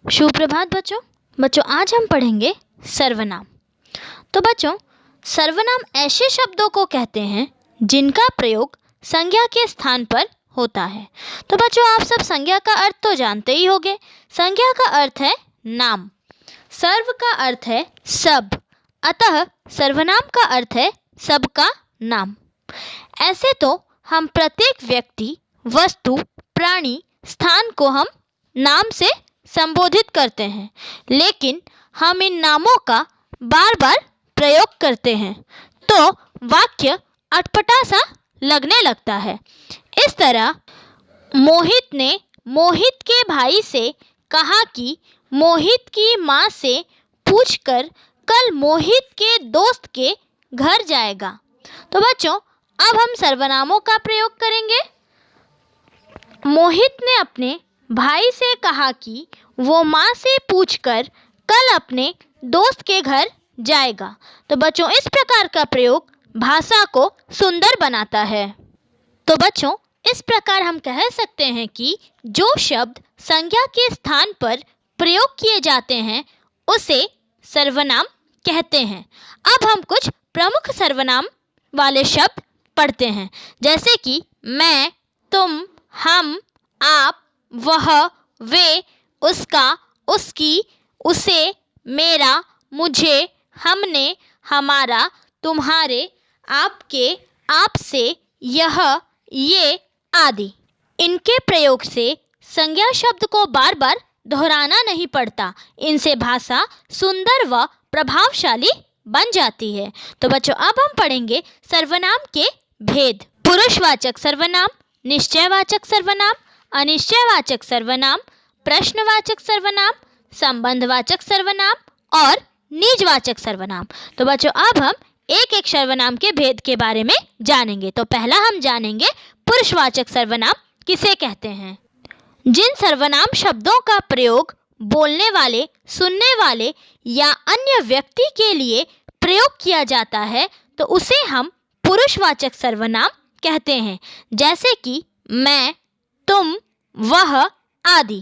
सुप्रभात बच्चों। आज हम पढ़ेंगे सर्वनाम। तो बच्चों, सर्वनाम ऐसे शब्दों को कहते हैं जिनका प्रयोग संज्ञा के स्थान पर होता है। तो बच्चों, आप सब संज्ञा का अर्थ तो जानते ही होंगे। संज्ञा का अर्थ है नाम, सर्व का अर्थ है सब, अतः सर्वनाम का अर्थ है सबका नाम। ऐसे तो हम प्रत्येक व्यक्ति, वस्तु, प्राणी, स्थान को हम नाम से संबोधित करते हैं, लेकिन हम इन नामों का बार बार प्रयोग करते हैं तो वाक्य अटपटा सा लगने लगता है। इस तरह मोहित ने मोहित के भाई से कहा कि मोहित की माँ से पूछकर कल मोहित के दोस्त के घर जाएगा। तो बच्चों, अब हम सर्वनामों का प्रयोग करेंगे। मोहित ने अपने भाई से कहा कि वो माँ से पूछकर कल अपने दोस्त के घर जाएगा। तो बच्चों, इस प्रकार का प्रयोग भाषा को सुंदर बनाता है। तो बच्चों, इस प्रकार हम कह सकते हैं कि जो शब्द संज्ञा के स्थान पर प्रयोग किए जाते हैं उसे सर्वनाम कहते हैं। अब हम कुछ प्रमुख सर्वनाम वाले शब्द पढ़ते हैं, जैसे कि मैं, तुम, हम, आप, वह, वे, उसका, उसकी, उसे, मेरा, मुझे, हमने, हमारा, तुम्हारे, आपके, आपसे, यह, ये आदि। इनके प्रयोग से संज्ञा शब्द को बार बार दोहराना नहीं पड़ता। इनसे भाषा सुंदर व प्रभावशाली बन जाती है। तो बच्चों, अब हम पढ़ेंगे सर्वनाम के भेद। पुरुषवाचक सर्वनाम, निश्चयवाचक सर्वनाम, अनिश्चयवाचक सर्वनाम, प्रश्नवाचक सर्वनाम, संबंधवाचक सर्वनाम और निजवाचक सर्वनाम। तो बच्चों, अब हम एक एक सर्वनाम के भेद के बारे में जानेंगे। तो पहला हम जानेंगे पुरुषवाचक सर्वनाम किसे कहते हैं। जिन सर्वनाम शब्दों का प्रयोग बोलने वाले, सुनने वाले या अन्य व्यक्ति के लिए प्रयोग किया जाता है तो उसे हम पुरुषवाचक सर्वनाम कहते हैं, जैसे कि मैं, तुम, वह आदि।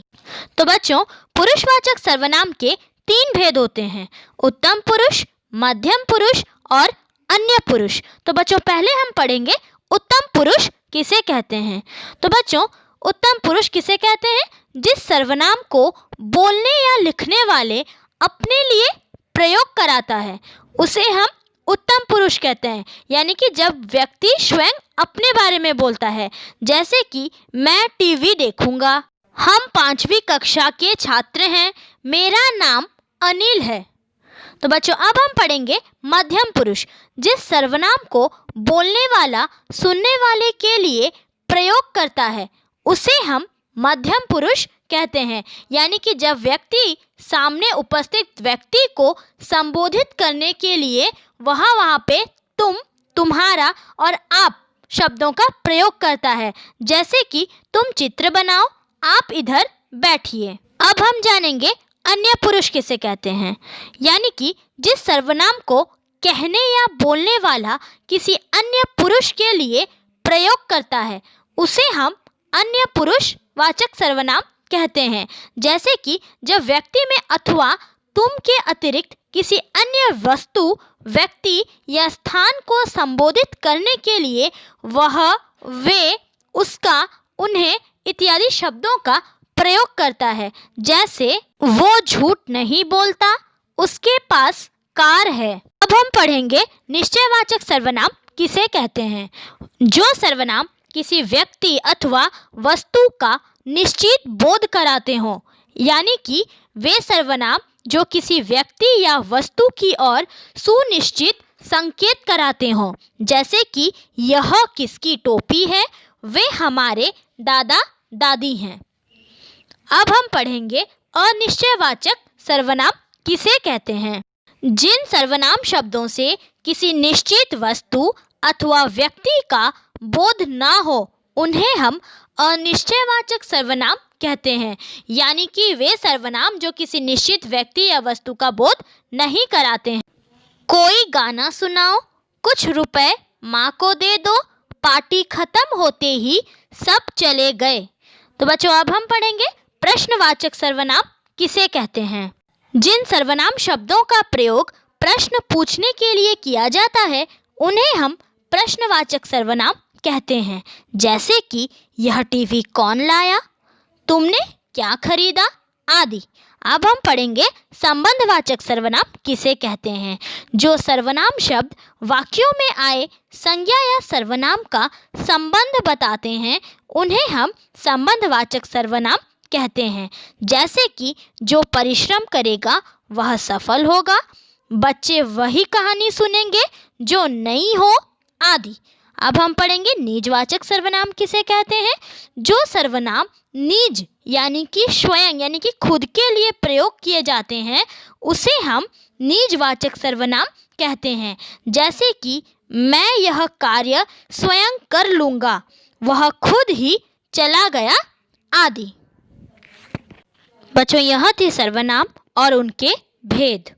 तो बच्चों, पुरुषवाचक सर्वनाम के 3 भेद होते हैं: उत्तम पुरुष, मध्यम पुरुष और अन्य पुरुष। तो बच्चों, पहले हम पढ़ेंगे उत्तम पुरुष किसे कहते हैं। तो बच्चों, उत्तम पुरुष किसे कहते हैं? जिस सर्वनाम को बोलने या लिखने वाले अपने लिए प्रयोग कराता है उसे हम उत्तम पुरुष कहते हैं। यानी कि जब व्यक्ति स्वयं अपने बारे में बोलता है, जैसे कि मैं टीवी देखूंगा, हम 5वीं कक्षा के छात्र हैं, मेरा नाम अनिल है। तो बच्चों, अब हम पढ़ेंगे मध्यम पुरुष। जिस सर्वनाम को बोलने वाला सुनने वाले के लिए प्रयोग करता है उसे हम मध्यम पुरुष कहते हैं। यानी कि जब व्यक्ति सामने उपस्थित व्यक्ति को संबोधित करने के लिए वहाँ पे तुम, तुम्हारा और आप शब्दों का प्रयोग करता है, जैसे कि तुम चित्र बनाओ, आप इधर बैठिए। अब हम जानेंगे अन्य पुरुष किसे कहते हैं। यानी कि जिस सर्वनाम को कहने या बोलने वाला किसी अन्य पुरुष के लिए प्रयोग करता है उसे हम अन्य पुरुष वाचक सर्वनाम कहते हैं, जैसे कि जब व्यक्ति में अथवा तुम के अतिरिक्त किसी अन्य वस्तु, व्यक्ति या स्थान को संबोधित करने के लिए वह, वे, उसका, उन्हें इत्यादि शब्दों का प्रयोग करता है, जैसे वो झूठ नहीं बोलता, उसके पास कार है। अब हम पढ़ेंगे निश्चयवाचक सर्वनाम किसे कहते हैं। जो सर्वनाम किसी व्यक्ति अथवा वस्तु का निश्चित बोध कराते हों, यानी कि वे सर्वनाम जो किसी व्यक्ति या वस्तु की ओर सुनिश्चित संकेत कराते हों, जैसे कि यह किसकी टोपी है, वे हमारे दादा दादी हैं। अब हम पढ़ेंगे अनिश्चयवाचक सर्वनाम किसे कहते हैं। जिन सर्वनाम शब्दों से किसी निश्चित वस्तु अथवा व्यक्ति का बोध ना हो उन्हें हम अनिश्चयवाचक सर्वनाम कहते हैं। यानी कि वे सर्वनाम जो किसी निश्चित व्यक्ति या वस्तु का बोध नहीं कराते हैं। कोई गाना सुनाओ, कुछ रुपए माँ को दे दो, पार्टी खत्म होते ही सब चले गए। तो बच्चों, अब हम पढ़ेंगे प्रश्नवाचक सर्वनाम किसे कहते हैं? जिन सर्वनाम शब्दों का प्रयोग प्रश्न पूछने के लिए किया जाता है उन्हें हम प्रश्नवाचक सर्वनाम कहते हैं। जैसे कि यह टीवी कौन लाया, तुमने क्या खरीदा आदि। अब हम पढ़ेंगे संबंधवाचक सर्वनाम किसे कहते हैं। जो सर्वनाम शब्द वाक्यों में आए संज्ञा या सर्वनाम का संबंध बताते हैं उन्हें हम संबंधवाचक सर्वनाम कहते हैं। जैसे कि जो परिश्रम करेगा वह सफल होगा, बच्चे वही कहानी सुनेंगे जो नई हो आदि। अब हम पढ़ेंगे निजवाचक सर्वनाम किसे कहते हैं। जो सर्वनाम निज यानी कि स्वयं यानी कि खुद के लिए प्रयोग किए जाते हैं उसे हम निजवाचक सर्वनाम कहते हैं। जैसे कि मैं यह कार्य स्वयं कर लूँगा, वह खुद ही चला गया आदि। बच्चों, यह थे सर्वनाम और उनके भेद।